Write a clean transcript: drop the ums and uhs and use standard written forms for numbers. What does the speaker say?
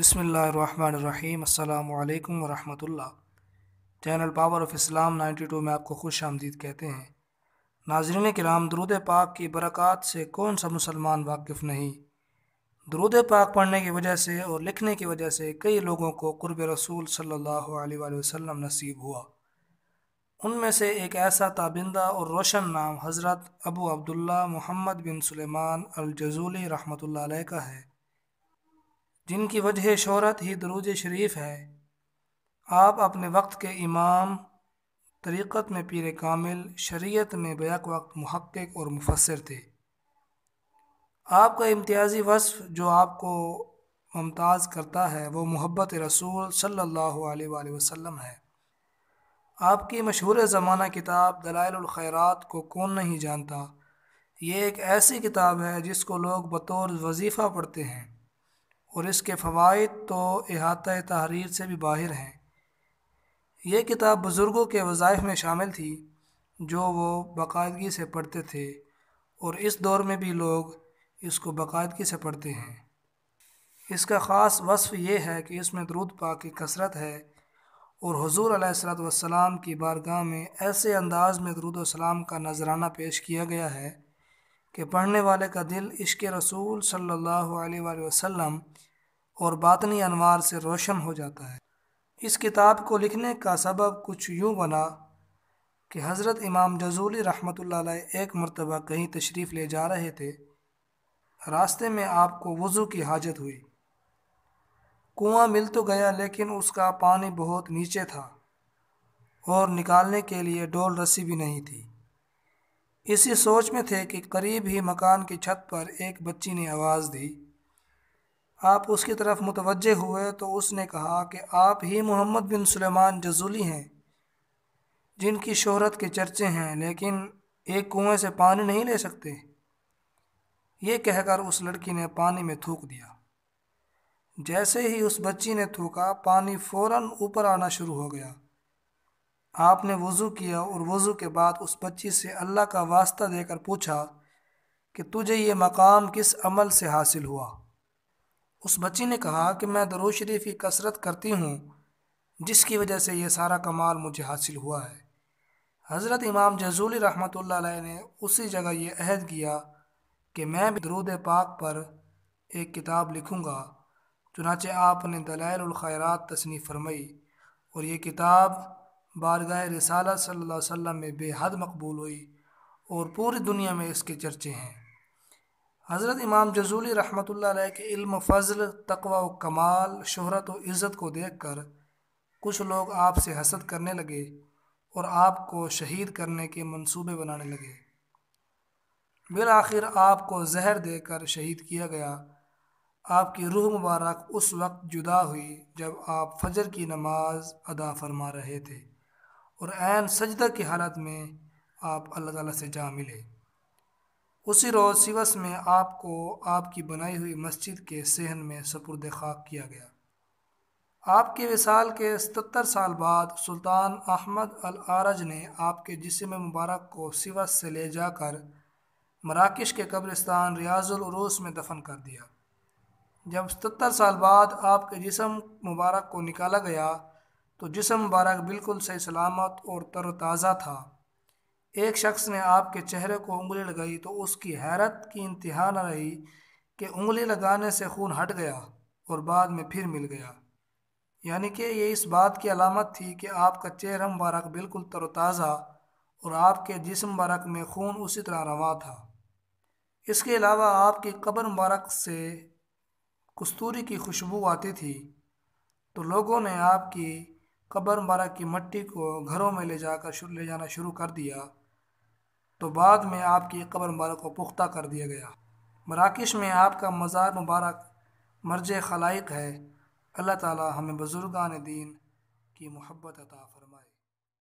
بسم اللہ الرحمن الرحیم۔ السلام علیکم ورحمۃ اللہ۔ چینل پاور آف اسلام 92 میں آپ کو خوش آمدید کہتے ہیں۔ ناظرین کرام، درود پاک کی برکات سے کون سا مسلمان واقف نہیں؟ درود پاک پڑھنے کی وجہ سے اور لکھنے کی وجہ سے کئی لوگوں کو قرب رسول صلی اللہ علیہ وآلہ وسلم نصیب ہوا۔ ان میں سے ایک ایسا تابندہ اور روشن نام حضرت ابو عبداللہ محمد بن سلیمان الجزولی رحمۃ اللہ علیہ کا ہے، جن کی وجہ شہرت ہی درود شریف ہے۔ آپ اپنے وقت کے امام، طریقت میں پیر کامل، شریعت میں بیک وقت محقق اور مفسر تھے۔ آپ کا امتیازی وصف جو آپ کو ممتاز کرتا ہے وہ محبت رسول صلی اللہ علیہ وآلہ وسلم ہے۔ آپ کی مشہور زمانہ کتاب دلائل الخیرات کو کون نہیں جانتا؟ یہ ایک ایسی کتاب ہے جس کو لوگ بطور وظیفہ پڑھتے ہیں، اور اس کے فوائد تو احاطہ تحریر سے بھی باہر ہیں۔ یہ کتاب بزرگوں کے وظائف میں شامل تھی جو وہ باقاعدگی سے پڑھتے تھے، اور اس دور میں بھی لوگ اس کو باقاعدگی سے پڑھتے ہیں۔ اس کا خاص وصف یہ ہے کہ اس میں درود پاک کی کثرت ہے، اور حضور علیہ الصلوۃ والسلام کی بارگاہ میں ایسے انداز میں درود و سلام کا نذرانہ پیش کیا گیا ہے کہ پڑھنے والے کا دل عشق رسول صلی اللہ علیہ وآلہ وسلم اور باطنی انوار سے روشن ہو جاتا ہے۔ اس کتاب کو لکھنے کا سبب کچھ یوں بنا کہ حضرت امام جزولی رحمۃ اللہ علیہ ایک مرتبہ کہیں تشریف لے جا رہے تھے۔ راستے میں آپ کو وضو کی حاجت ہوئی۔ کنواں مل تو گیا لیکن اس کا پانی بہت نیچے تھا اور نکالنے کے لیے ڈول رسی بھی نہیں تھی۔ اسی سوچ میں تھے کہ قریب ہی مکان کی چھت پر ایک بچی نے آواز دی۔ آپ اس کی طرف متوجہ ہوئے تو اس نے کہا کہ آپ ہی محمد بن سلیمان جزولی ہیں جن کی شہرت کے چرچے ہیں، لیکن ایک کنویں سے پانی نہیں لے سکتے۔ یہ کہہ کر اس لڑکی نے پانی میں تھوک دیا۔ جیسے ہی اس بچی نے تھوکا، پانی فوراً اوپر آنا شروع ہو گیا۔ آپ نے وضو کیا اور وضو کے بعد اس بچی سے اللہ کا واسطہ دے کر پوچھا کہ تجھے یہ مقام کس عمل سے حاصل ہوا؟ اس بچی نے کہا کہ میں درود شریف کی کثرت کرتی ہوں، جس کی وجہ سے یہ سارا کمال مجھے حاصل ہوا ہے۔ حضرت امام جزولی رحمۃ اللہ علیہ نے اسی جگہ یہ عہد کیا کہ میں بھی درود پاک پر ایک کتاب لکھوں گا۔ چنانچہ آپ نے دلائل الخیرات تصنیف فرمائی، اور یہ کتاب بارگاہ رسالت صلی اللہ علیہ وسلم میں بے حد مقبول ہوئی، اور پوری دنیا میں اس کے چرچے ہیں۔ حضرت امام جزولی رحمۃ اللہ علیہ کے علم و فضل، تقوی و کمال، شہرت و عزت کو دیکھ کر کچھ لوگ آپ سے حسد کرنے لگے اور آپ کو شہید کرنے کے منصوبے بنانے لگے۔ بالآخر آپ کو زہر دے کر شہید کیا گیا۔ آپ کی روح مبارک اس وقت جدا ہوئی جب آپ فجر کی نماز ادا فرما رہے تھے، اور عین سجدہ کی حالت میں آپ اللہ تعالیٰ سے جا ملے۔ اسی روز سیوس میں آپ کو آپ کی بنائی ہوئی مسجد کے صحن میں سپرد خاک کیا گیا۔ آپ کے وصال کے 77 سال بعد سلطان احمد العارج نے آپ کے جسم مبارک کو سیوس سے لے جا کر مراکش کے قبرستان ریاض العروس میں دفن کر دیا۔ جب 77 سال بعد آپ کے جسم مبارک کو نکالا گیا تو جسم مبارک بالکل صحیح سلامت اور تر و تازہ تھا۔ ایک شخص نے آپ کے چہرے کو انگلی لگائی تو اس کی حیرت کی انتہا نہ رہی کہ انگلی لگانے سے خون ہٹ گیا اور بعد میں پھر مل گیا، یعنی کہ یہ اس بات کی علامت تھی کہ آپ کا چہرہ مبارک بالکل تر و تازہ اور آپ کے جسم مبارک میں خون اسی طرح رواں تھا۔ اس کے علاوہ آپ کی قبر مبارک سے کستوری کی خوشبو آتی تھی، تو لوگوں نے آپ کی قبر مبارک کی مٹی کو گھروں میں لے جانا شروع کر دیا، تو بعد میں آپ کی قبر مبارک کو پختہ کر دیا گیا۔ مراکش میں آپ کا مزار مبارک مرجع خلائق ہے۔ اللہ تعالی ہمیں بزرگان دین کی محبت عطا فرمائے۔